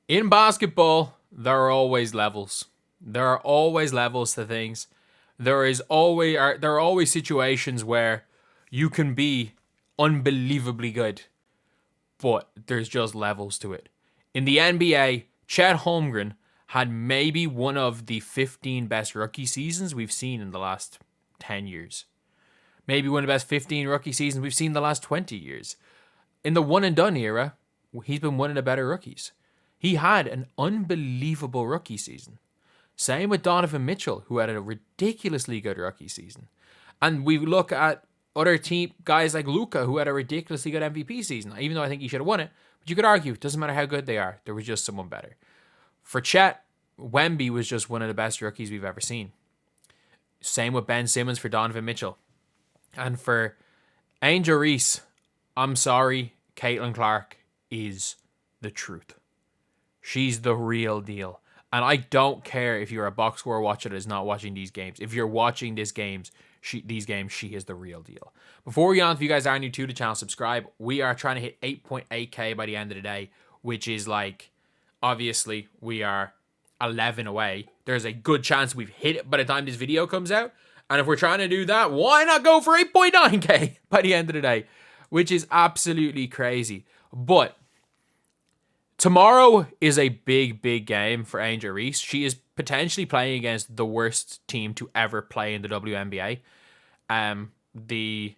In basketball, there are always levels. There are always levels to things. There are always situations where you can be unbelievably good, but there's just levels to it. In the NBA, Chet Holmgren had maybe one of the 15 best rookie seasons we've seen in the last 10 years. Maybe one of the best 15 rookie seasons we've seen in the last 20 years. In the one and done era, he's been one of the better rookies. He had an unbelievable rookie season. Same with Donovan Mitchell, who had a ridiculously good rookie season. And we look at other team guys like Luka, who had a ridiculously good MVP season, even though I think he should have won it. But you could argue, it doesn't matter how good they are, there was just someone better. For Chet, Wemby was just one of the best rookies we've ever seen. Same with Ben Simmons for Donovan Mitchell. And for Angel Reese, I'm sorry, Caitlin Clark is the truth. She's the real deal. And I don't care if you're a box score watcher that is not watching these games. If you're watching these games, she is the real deal. Before we get on, if you guys are new to the channel, subscribe. We are trying to hit 8.8k by the end of the day, which is like, obviously, we are 11 away. There's a good chance we've hit it by the time this video comes out. And if we're trying to do that, why not go for 8.9k by the end of the day? Which is absolutely crazy. But tomorrow is a big, big game for Angel Reese. She is potentially playing against the worst team to ever play in the WNBA. The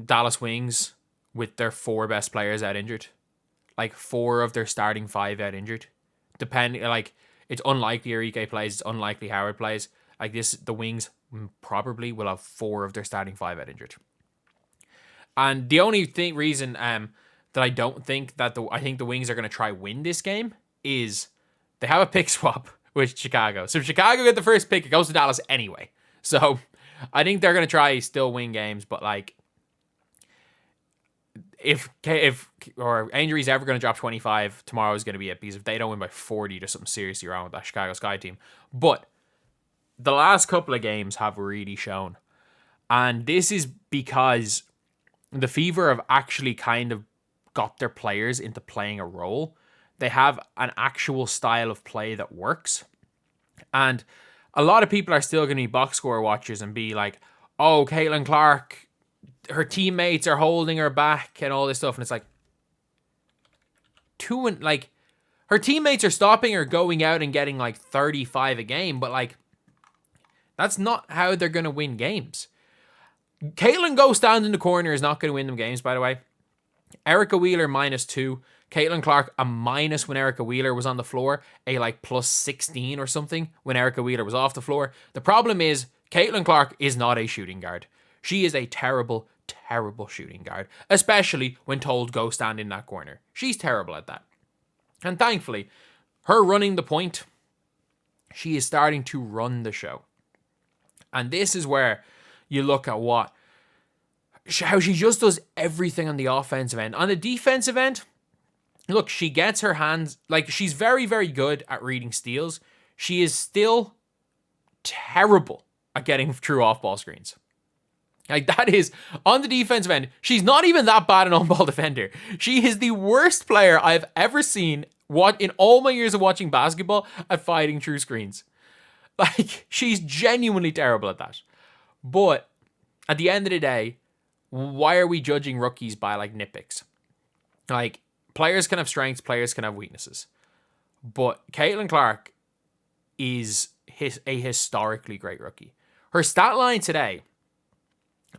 Dallas Wings with their 4 best players out injured. Like 4 of their starting 5 out injured. It's unlikely Enrique plays. It's unlikely Howard plays. The Wings probably will have 4 of their starting 5 out injured. And the only reason that I don't think that I think the Wings are going to try win this game is they have a pick swap with Chicago. So if Chicago get the first pick, it goes to Dallas anyway. So I think they're going to try still win games, but if Angel ever going to drop 25, tomorrow is going to be it, because if they don't win by 40, there's something seriously wrong with that Chicago Sky team. But the last couple of games have really shown. And this is because the Fever have actually kind of got their players into playing a role. They have an actual style of play that works. And a lot of people are still going to be box score watchers and be like, oh, Caitlin Clark, her teammates are holding her back and all this stuff. And it's like, her teammates are stopping her going out and getting 35 a game, but that's not how they're going to win games. Caitlin go stand in the corner is not going to win them games, by the way. Erica Wheeler -2. Caitlin Clark a minus when Erica Wheeler was on the floor. A +16 or something when Erica Wheeler was off the floor. The problem is Caitlin Clark is not a shooting guard. She is a terrible, terrible shooting guard. Especially when told go stand in that corner. She's terrible at that. And thankfully, her running the point, she is starting to run the show. And this is where you look at how she just does everything on the offensive end. On the defensive end, look, she gets her hands, she's very, very good at reading steals. She is still terrible at getting through off-ball screens. That is, on the defensive end, she's not even that bad an on-ball defender. She is the worst player I've ever seen in all my years of watching basketball at fighting through screens. She's genuinely terrible at that. But at the end of the day, why are we judging rookies by nitpicks? Players can have strengths, players can have weaknesses. But Caitlin Clark is a historically great rookie. Her stat line today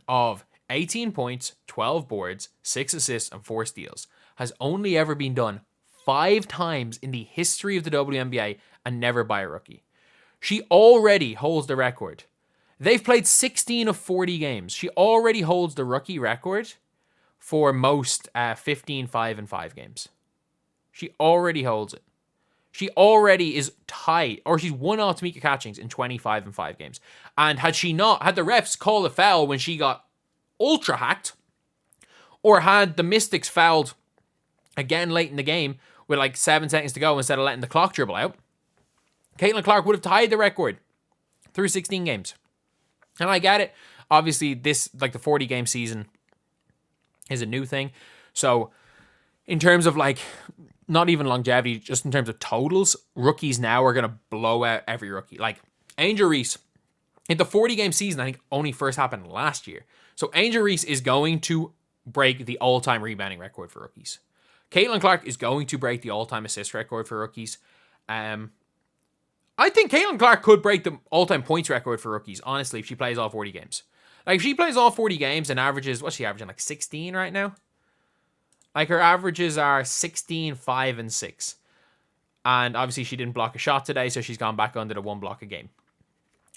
of 18 points, 12 boards, 6 assists, and 4 steals has only ever been done 5 times in the history of the WNBA and never by a rookie. She already holds the record. They've played 16 of 40 games. She already holds the rookie record for most 15, 5, and 5 games. She already holds it. She already is tied, or she's won out Tamika Catchings in 25 and 5 games. And had the refs called a foul when she got ultra hacked, or had the Mystics fouled again late in the game with 7 seconds to go instead of letting the clock dribble out, Caitlin Clark would have tied the record through 16 games. And I get it. Obviously, this, the 40-game season is a new thing. So, in terms of, not even longevity, just in terms of totals, rookies now are going to blow out every rookie. Like Angel Reese, in the 40-game season, I think only first happened last year. So Angel Reese is going to break the all-time rebounding record for rookies. Caitlin Clark is going to break the all-time assist record for rookies. I think Caitlin Clark could break the all-time points record for rookies, honestly, if she plays all 40 games. Like, if she plays all 40 games and averages, what's she averaging, like 16 right now? Like, her averages are 16, 5, and 6. And obviously, she didn't block a shot today, so she's gone back under the 1 block a game.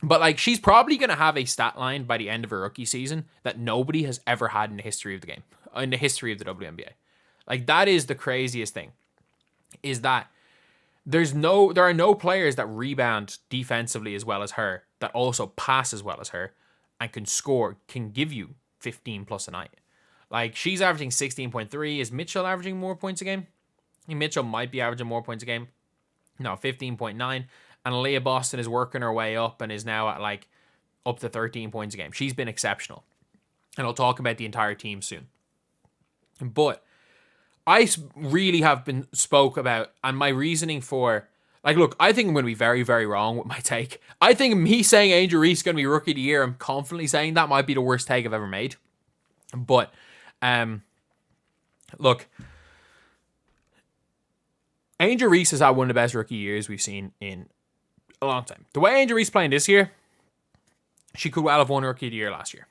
But, like, she's probably going to have a stat line by the end of her rookie season that nobody has ever had in the history of the game, in the history of the WNBA. Like, that is the craziest thing, is that there are no players that rebound defensively as well as her, that also pass as well as her, and can give you 15 plus a night. Like, she's averaging 16.3. Is Mitchell averaging more points a game? I think Mitchell might be averaging more points a game. No, 15.9. And Leah Boston is working her way up and is now at like up to 13 points a game. She's been exceptional. And I'll talk about the entire team soon. But I really have been spoke about, and my reasoning for, like, look, I think I'm going to be very, very wrong with my take. I think me saying Angel Reese is going to be Rookie of the Year, I'm confidently saying that might be the worst take I've ever made. But, look, Angel Reese has had one of the best rookie years we've seen in a long time. The way Angel Reese playing this year, she could well have won Rookie of the Year last year.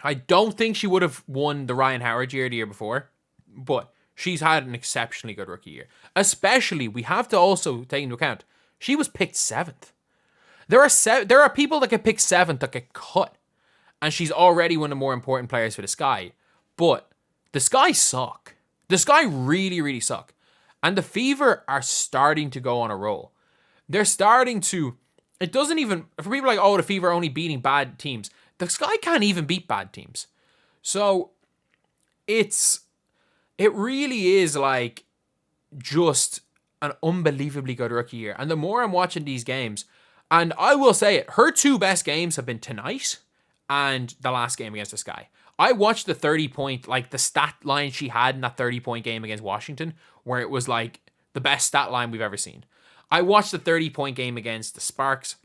I don't think she would have won the Ryan Howard year the year before, but she's had an exceptionally good rookie year. Especially, we have to also take into account, she was picked 7th. There are people that get picked 7th that get cut, and she's already one of the more important players for the Sky. But the Sky suck. The Sky really, really suck. And the Fever are starting to go on a roll. They're starting to... It doesn't even... For people like, oh, the Fever are only beating bad teams. The Sky can't even beat bad teams. So, it really is like just an unbelievably good rookie year. And the more I'm watching these games, and I will say it, her 2 best games have been tonight and the last game against the Sky. I watched the 30-point, like the stat line she had in that 30-point game against Washington, where it was like the best stat line we've ever seen. I watched the 30-point game against the Sparks.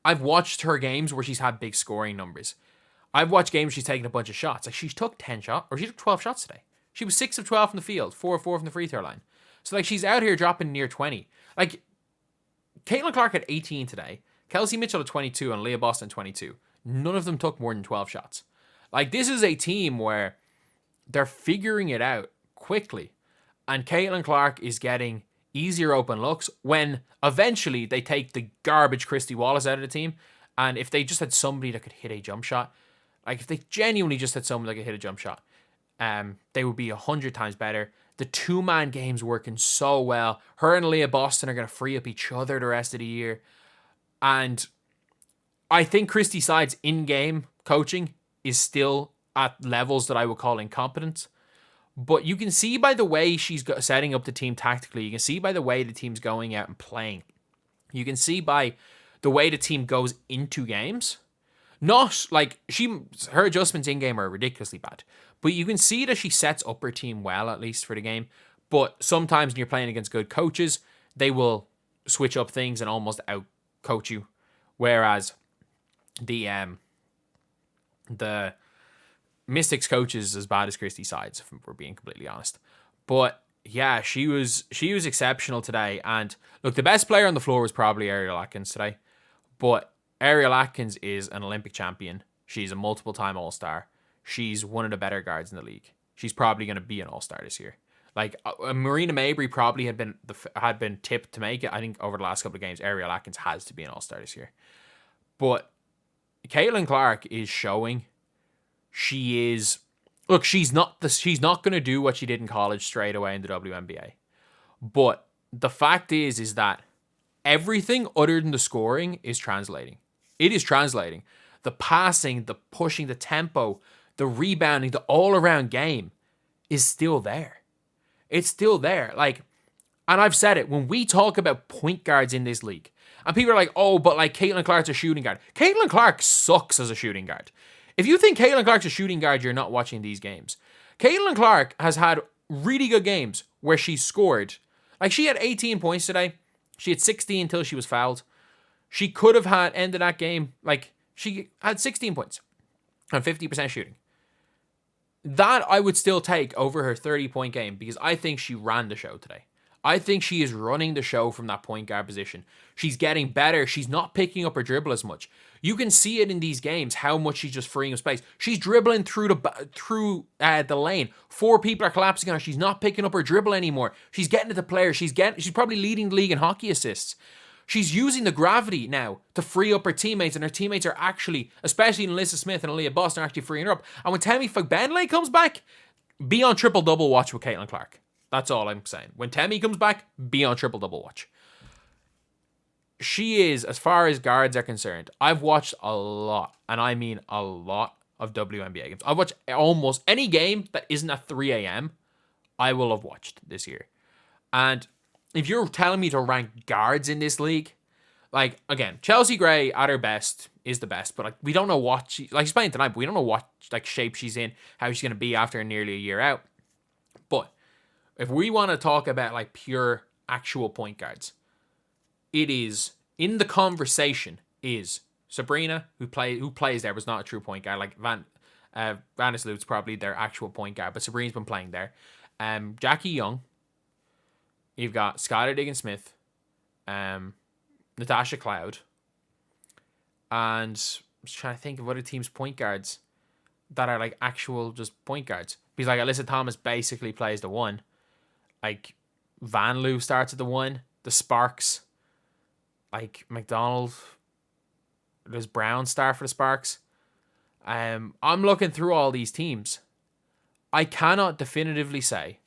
I've watched her games where she's had big scoring numbers. I've watched games where she's taken a bunch of shots. Like, she took 10 shots, or she took 12 shots today. She was 6 of 12 from the field, 4 of 4 from the free throw line. So, like, she's out here dropping near 20. Like, Caitlin Clark had 18 today. Kelsey Mitchell had 22 and Leah Boston 22. None of them took more than 12 shots. Like, this is a team where they're figuring it out quickly. And Caitlin Clark is getting easier open looks when eventually they take the garbage Christy Wallace out of the team. And if they just had somebody that could hit a jump shot, like if they genuinely just had someone that could hit a jump shot, they would be 100 times better. The 2-man game's working so well. Her and Leah Boston are going to free up each other the rest of the year. And I think Christy Side's in-game coaching is still at levels that I would call incompetent. But you can see by the way she's setting up the team tactically. You can see by the way the team's going out and playing. You can see by the way the team goes into games. Not like her adjustments in game are ridiculously bad. But you can see that she sets up her team well, at least for the game. But sometimes when you're playing against good coaches, they will switch up things and almost out-coach you. Whereas the Mystics coach is as bad as Christy Sides, if we're being completely honest. But yeah, she was exceptional today. And look, the best player on the floor was probably Ariel Atkins today. But Ariel Atkins is an Olympic champion. She's a multiple-time All-Star. She's one of the better guards in the league. She's probably going to be an All-Star this year. Like, Marina Mabry probably had been tipped to make it. I think over the last couple of games, Ariel Atkins has to be an All-Star this year. But Caitlin Clark is showing she is... Look, she's not going to do what she did in college straight away in the WNBA. But the fact is that everything other than the scoring is translating. It is translating. The passing, the pushing, the tempo, the rebounding, the all-around game is still there. It's still there. Like, and I've said it, when we talk about point guards in this league, and people are like, oh, but like Caitlin Clark's a shooting guard. Caitlin Clark sucks as a shooting guard. If you think Caitlin Clark's a shooting guard, you're not watching these games. Caitlin Clark has had really good games where she scored. Like, she had 18 points today. She had 16 until she was fouled. She could have had ended that game. Like, she had 16 points and 50% shooting. That I would still take over her 30-point game because I think she ran the show today. I think she is running the show from that point guard position. She's getting better. She's not picking up her dribble as much. You can see it in these games how much she's just freeing up space. She's dribbling through the lane. 4 people are collapsing on her. She's not picking up her dribble anymore. She's getting to the players. She's probably leading the league in hockey assists. She's using the gravity now to free up her teammates, and her teammates are actually, especially Alyssa Smith and Aaliyah Boston, are actually freeing her up. And when Temi Fagbenle comes back, be on triple-double watch with Caitlin Clark. That's all I'm saying. When Temi comes back, be on triple-double watch. She is, as far as guards are concerned, I've watched a lot, and I mean a lot, of WNBA games. I've watched almost any game that isn't at 3 a.m. I will have watched this year. And if you're telling me to rank guards in this league, like, again, Chelsea Gray at her best is the best, but like, we don't know what she's playing tonight, but we don't know what like shape she's in, how she's going to be after nearly a year out. But if we want to talk about like pure actual point guards, it is in the conversation is Sabrina, who plays there, was not a true point guard. Like Vandersloot's probably their actual point guard, but Sabrina's been playing there. Jackie Young. You've got Skylar Diggins-Smith, Natasha Cloud, and I'm just trying to think of other teams' point guards that are like actual just point guards. Because like Alyssa Thomas basically plays the 1. Like Van Loo starts at the 1. The Sparks, like McDonald, does Brown start for the Sparks? I'm looking through all these teams. I cannot definitively say,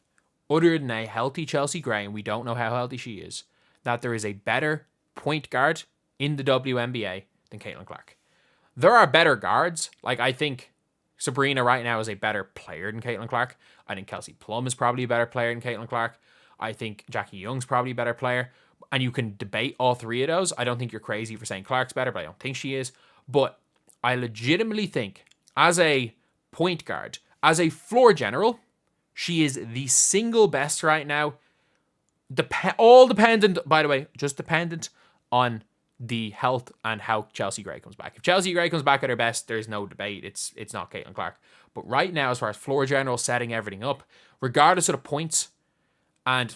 other than a healthy Chelsea Gray, and we don't know how healthy she is, that there is a better point guard in the WNBA than Caitlin Clark. There are better guards. Like, I think Sabrina right now is a better player than Caitlin Clark. I think Kelsey Plum is probably a better player than Caitlin Clark. I think Jackie Young's probably a better player. And you can debate all 3 of those. I don't think you're crazy for saying Clark's better, but I don't think she is. But I legitimately think, as a point guard, as a floor general, she is the single best right now. All dependent, by the way, just dependent on the health and how Chelsea Gray comes back. If Chelsea Gray comes back at her best, there's no debate. It's not Caitlin Clark. But right now, as far as floor general, setting everything up, regardless of the points, and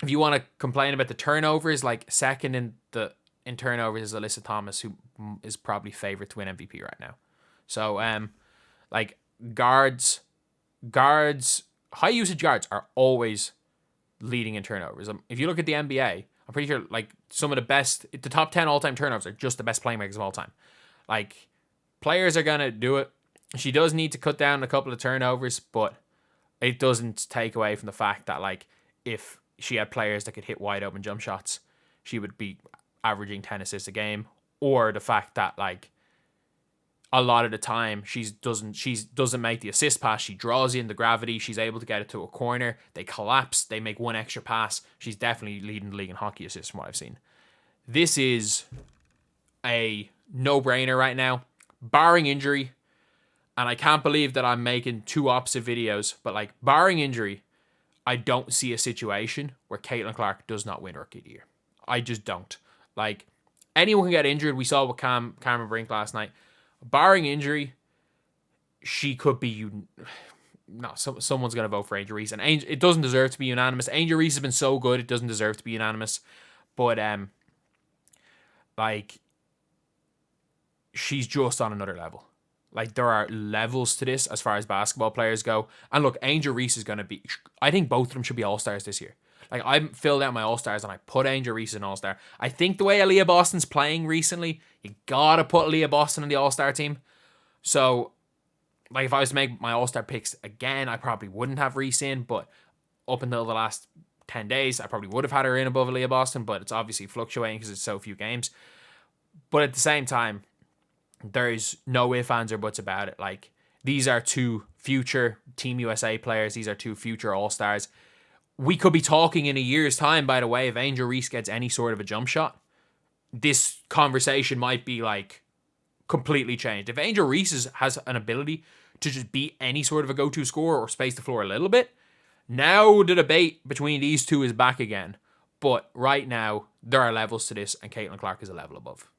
if you want to complain about the turnovers, like second in turnovers is Alyssa Thomas, who is probably favorite to win MVP right now. So, like guards, high usage guards are always leading in turnovers. If you look at the NBA, I'm pretty sure like some of the top 10 all-time turnovers are just the best playmakers of all time. Like, players are gonna do it. She does need to cut down a couple of turnovers, but it doesn't take away from the fact that like if she had players that could hit wide open jump shots, she would be averaging 10 assists a game. Or the fact that like a lot of the time she doesn't make the assist pass. She draws in the gravity. She's able to get it to a corner. They collapse. They make one extra pass. She's definitely leading the league in hockey assists from what I've seen. This is a no-brainer right now, barring injury. And I can't believe that I'm making 2 opposite videos, but like barring injury, I don't see a situation where Caitlin Clark does not win Rookie of the Year. I just don't. Like, anyone can get injured. We saw with Cameron Brink last night. Barring injury, she could be... No, someone's going to vote for Angel Reese. And it doesn't deserve to be unanimous. Angel Reese has been so good, it doesn't deserve to be unanimous. But, like, she's just on another level. Like, there are levels to this as far as basketball players go. And look, Angel Reese is going to be... I think both of them should be All-Stars this year. Like, I filled out my All-Stars and I put Angel Reese as an All-Star. I think the way Aaliyah Boston's playing recently, you gotta put Aaliyah Boston on the All-Star team. So, like, if I was to make my All-Star picks again, I probably wouldn't have Reese in, but up until the last 10 days, I probably would have had her in above Aaliyah Boston, but it's obviously fluctuating because it's so few games. But at the same time, there's no ifs, ands, or buts about it. Like, these are 2 future Team USA players. These are 2 future All-Stars. We could be talking in a year's time, by the way, if Angel Reese gets any sort of a jump shot, this conversation might be like completely changed. If Angel Reese has an ability to just be any sort of a go-to scorer or space the floor a little bit, Now the debate between these two is back again. But right now, there are levels to this, and Caitlin Clark is a level above.